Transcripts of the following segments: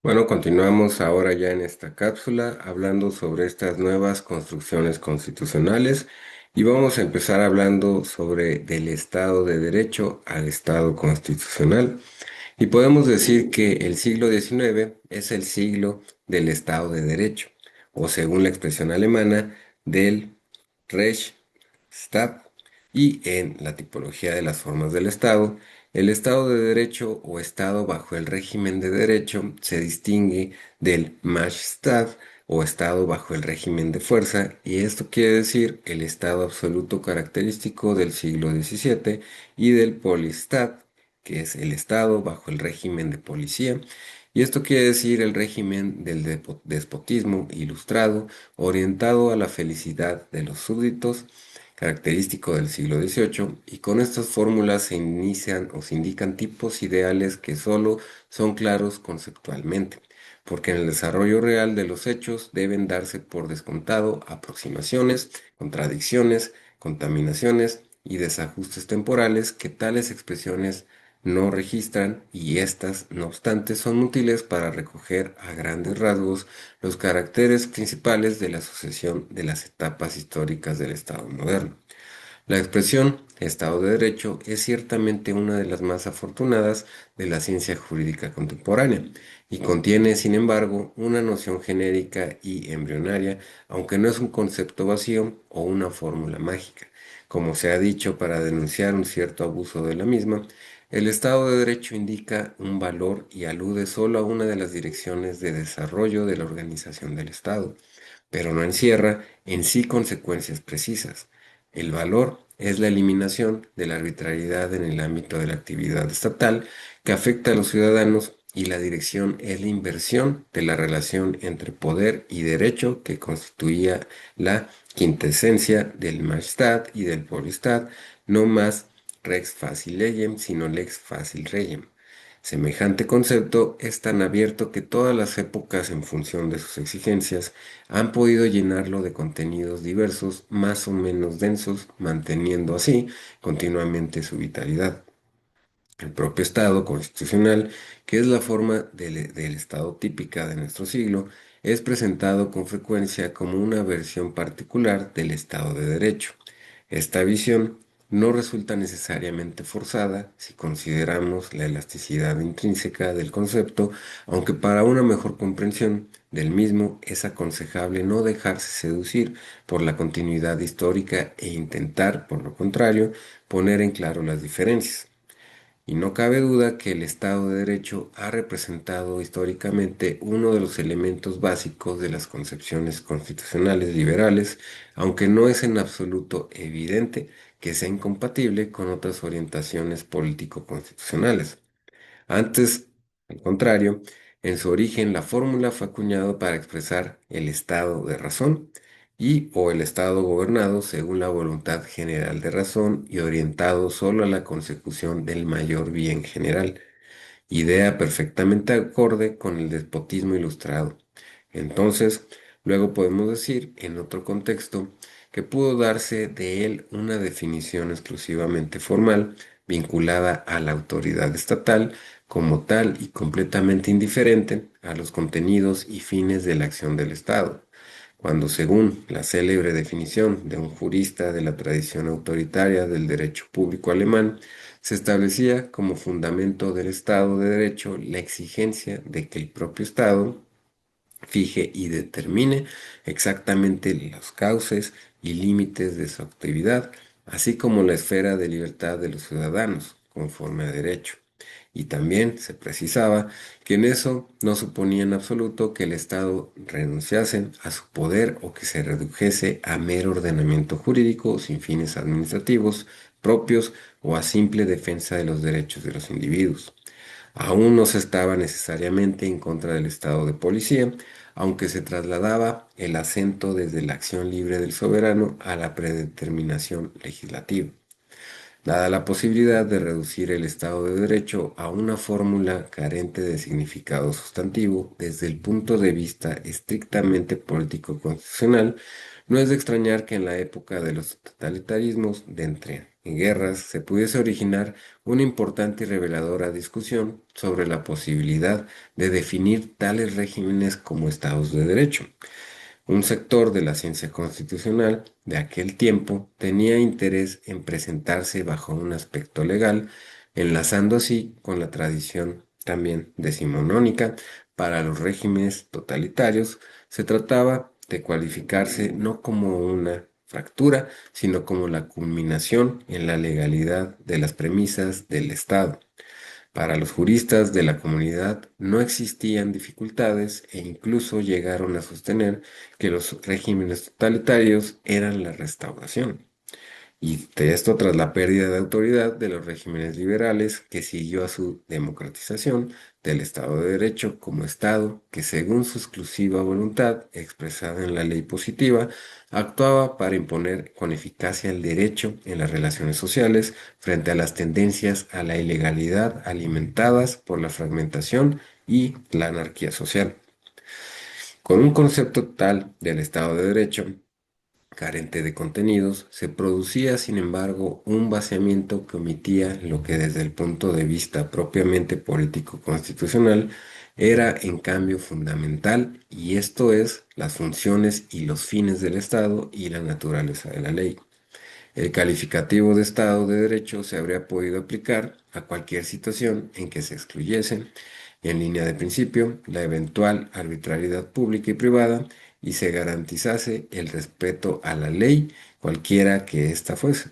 Bueno, continuamos ahora ya en esta cápsula hablando sobre estas nuevas construcciones constitucionales y vamos a empezar hablando sobre del Estado de Derecho al Estado constitucional. Y podemos decir que el siglo XIX es el siglo del Estado de Derecho, o según la expresión alemana, del Rechtsstaat. Y en la tipología de las formas del Estado, el Estado de Derecho o Estado bajo el régimen de derecho se distingue del Machtstaat o Estado bajo el régimen de fuerza, y esto quiere decir el Estado absoluto característico del siglo XVII, y del Polistat, que es el Estado bajo el régimen de policía, y esto quiere decir el régimen del despotismo ilustrado, orientado a la felicidad de los súbditos, característico del siglo XVIII, y con estas fórmulas se inician o se indican tipos ideales que solo son claros conceptualmente, porque en el desarrollo real de los hechos deben darse por descontado aproximaciones, contradicciones, contaminaciones y desajustes temporales que tales expresiones no registran, y estas, no obstante, son útiles para recoger a grandes rasgos los caracteres principales de la sucesión de las etapas históricas del Estado moderno. La expresión Estado de Derecho es ciertamente una de las más afortunadas de la ciencia jurídica contemporánea y contiene, sin embargo, una noción genérica y embrionaria, aunque no es un concepto vacío o una fórmula mágica. Como se ha dicho para denunciar un cierto abuso de la misma, el Estado de Derecho indica un valor y alude solo a una de las direcciones de desarrollo de la organización del Estado, pero no encierra en sí consecuencias precisas. El valor es la eliminación de la arbitrariedad en el ámbito de la actividad estatal que afecta a los ciudadanos, y la dirección es la inversión de la relación entre poder y derecho que constituía la quintesencia del Majestad y del Potestad, no más Rex Facile Legem, sino Lex Facile Regem. Semejante concepto es tan abierto que todas las épocas, en función de sus exigencias, han podido llenarlo de contenidos diversos, más o menos densos, manteniendo así continuamente su vitalidad. El propio Estado constitucional, que es la forma del Estado típica de nuestro siglo, es presentado con frecuencia como una versión particular del Estado de Derecho. Esta visión no resulta necesariamente forzada si consideramos la elasticidad intrínseca del concepto, aunque para una mejor comprensión del mismo es aconsejable no dejarse seducir por la continuidad histórica e intentar, por lo contrario, poner en claro las diferencias. Y no cabe duda que el Estado de Derecho ha representado históricamente uno de los elementos básicos de las concepciones constitucionales liberales, aunque no es en absoluto evidente que sea incompatible con otras orientaciones político-constitucionales. Antes, al contrario, en su origen la fórmula fue acuñado para expresar el estado de razón y o el estado gobernado según la voluntad general de razón y orientado solo a la consecución del mayor bien general, idea perfectamente acorde con el despotismo ilustrado. Entonces, luego podemos decir, en otro contexto, que pudo darse de él una definición exclusivamente formal, vinculada a la autoridad estatal, como tal y completamente indiferente a los contenidos y fines de la acción del Estado, cuando, según la célebre definición de un jurista de la tradición autoritaria del derecho público alemán, se establecía como fundamento del Estado de Derecho la exigencia de que el propio Estado fije y determine exactamente los cauces y límites de su actividad, así como la esfera de libertad de los ciudadanos, conforme a derecho. Y también se precisaba que en eso no suponía en absoluto que el Estado renunciase a su poder o que se redujese a mero ordenamiento jurídico sin fines administrativos propios o a simple defensa de los derechos de los individuos. Aún no se estaba necesariamente en contra del estado de policía, aunque se trasladaba el acento desde la acción libre del soberano a la predeterminación legislativa, dada la posibilidad de reducir el Estado de Derecho a una fórmula carente de significado sustantivo desde el punto de vista estrictamente político-constitucional. No es de extrañar que en la época de los totalitarismos de entre guerras, se pudiese originar una importante y reveladora discusión sobre la posibilidad de definir tales regímenes como estados de derecho. Un sector de la ciencia constitucional de aquel tiempo tenía interés en presentarse bajo un aspecto legal, enlazando así con la tradición también decimonónica para los regímenes totalitarios. Se trataba de cualificarse no como una fractura, sino como la culminación en la legalidad de las premisas del Estado. Para los juristas de la comunidad no existían dificultades e incluso llegaron a sostener que los regímenes totalitarios eran la restauración. Y de esto tras la pérdida de autoridad de los regímenes liberales que siguió a su democratización del Estado de Derecho como Estado que según su exclusiva voluntad expresada en la ley positiva actuaba para imponer con eficacia el derecho en las relaciones sociales frente a las tendencias a la ilegalidad alimentadas por la fragmentación y la anarquía social. Con un concepto tal del Estado de Derecho, carente de contenidos, se producía, sin embargo, un vaciamiento que omitía lo que desde el punto de vista propiamente político-constitucional era en cambio fundamental, y esto es las funciones y los fines del Estado y la naturaleza de la ley. El calificativo de Estado de Derecho se habría podido aplicar a cualquier situación en que se excluyese, en línea de principio, la eventual arbitrariedad pública y privada y se garantizase el respeto a la ley, cualquiera que ésta fuese.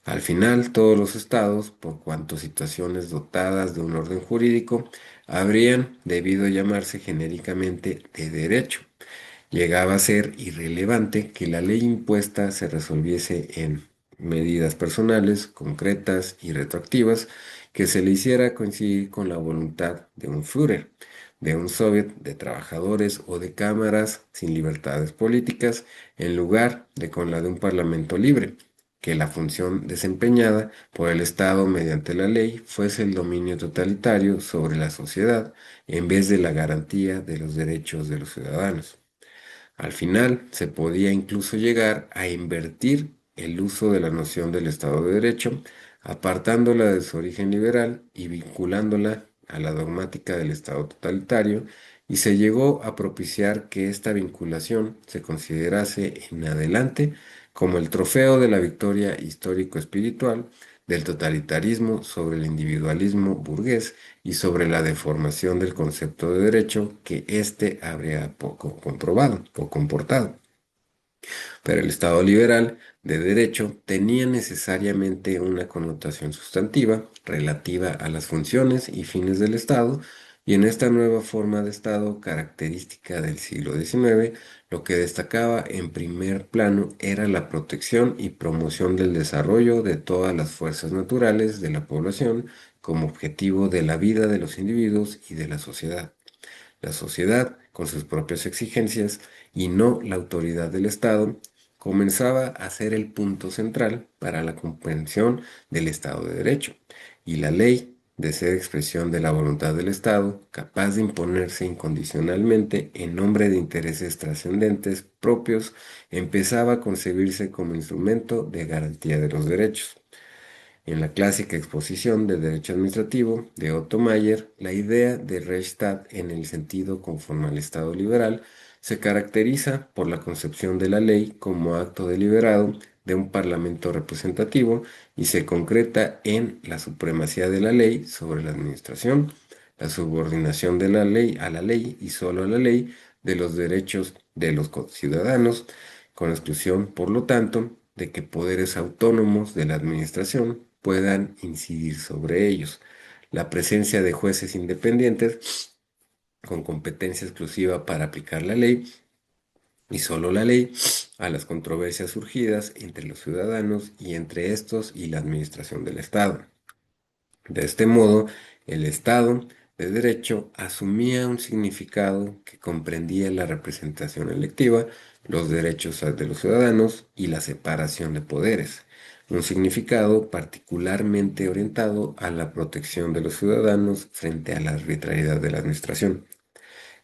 Al final, todos los estados, por cuanto situaciones dotadas de un orden jurídico, habrían debido llamarse genéricamente de derecho. Llegaba a ser irrelevante que la ley impuesta se resolviese en medidas personales, concretas y retroactivas, que se le hiciera coincidir con la voluntad de un Führer, de un soviet de trabajadores o de cámaras sin libertades políticas, en lugar de con la de un parlamento libre, que la función desempeñada por el Estado mediante la ley fuese el dominio totalitario sobre la sociedad en vez de la garantía de los derechos de los ciudadanos. Al final, se podía incluso llegar a invertir el uso de la noción del Estado de Derecho, apartándola de su origen liberal y vinculándola a la dogmática del Estado totalitario, y se llegó a propiciar que esta vinculación se considerase en adelante como el trofeo de la victoria histórico-espiritual del totalitarismo sobre el individualismo burgués y sobre la deformación del concepto de derecho que éste habría poco comprobado o comportado. Pero el Estado liberal de derecho tenía necesariamente una connotación sustantiva relativa a las funciones y fines del Estado, y en esta nueva forma de Estado característica del siglo XIX, lo que destacaba en primer plano era la protección y promoción del desarrollo de todas las fuerzas naturales de la población como objetivo de la vida de los individuos y de la sociedad. La sociedad, con sus propias exigencias y no la autoridad del Estado, comenzaba a ser el punto central para la comprensión del Estado de Derecho, y la ley, de ser expresión de la voluntad del Estado, capaz de imponerse incondicionalmente en nombre de intereses trascendentes propios, empezaba a concebirse como instrumento de garantía de los derechos. En la clásica exposición de Derecho Administrativo de Otto Mayer, la idea de Rechtsstaat en el sentido conforme al Estado liberal se caracteriza por la concepción de la ley como acto deliberado de un parlamento representativo y se concreta en la supremacía de la ley sobre la administración, la subordinación de la ley a la ley y solo a la ley de los derechos de los ciudadanos, con exclusión, por lo tanto, de que poderes autónomos de la administración puedan incidir sobre ellos. La presencia de jueces independientes con competencia exclusiva para aplicar la ley y solo la ley a las controversias surgidas entre los ciudadanos y entre estos y la administración del Estado. De este modo, el Estado de Derecho asumía un significado que comprendía la representación electiva, los derechos de los ciudadanos y la separación de poderes, un significado particularmente orientado a la protección de los ciudadanos frente a la arbitrariedad de la administración.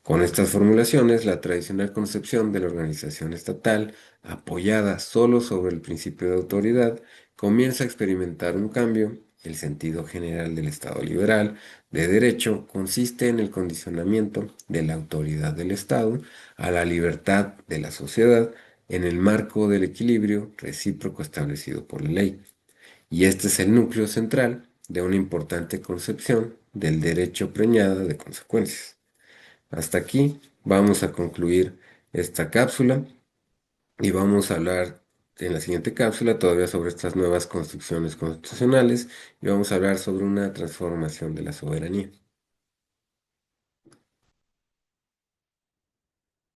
Con estas formulaciones, la tradicional concepción de la organización estatal, apoyada solo sobre el principio de autoridad, comienza a experimentar un cambio. El sentido general del Estado liberal de derecho consiste en el condicionamiento de la autoridad del Estado a la libertad de la sociedad en el marco del equilibrio recíproco establecido por la ley. Y este es el núcleo central de una importante concepción del derecho preñada de consecuencias. Hasta aquí vamos a concluir esta cápsula y vamos a hablar en la siguiente cápsula todavía sobre estas nuevas construcciones constitucionales y vamos a hablar sobre una transformación de la soberanía.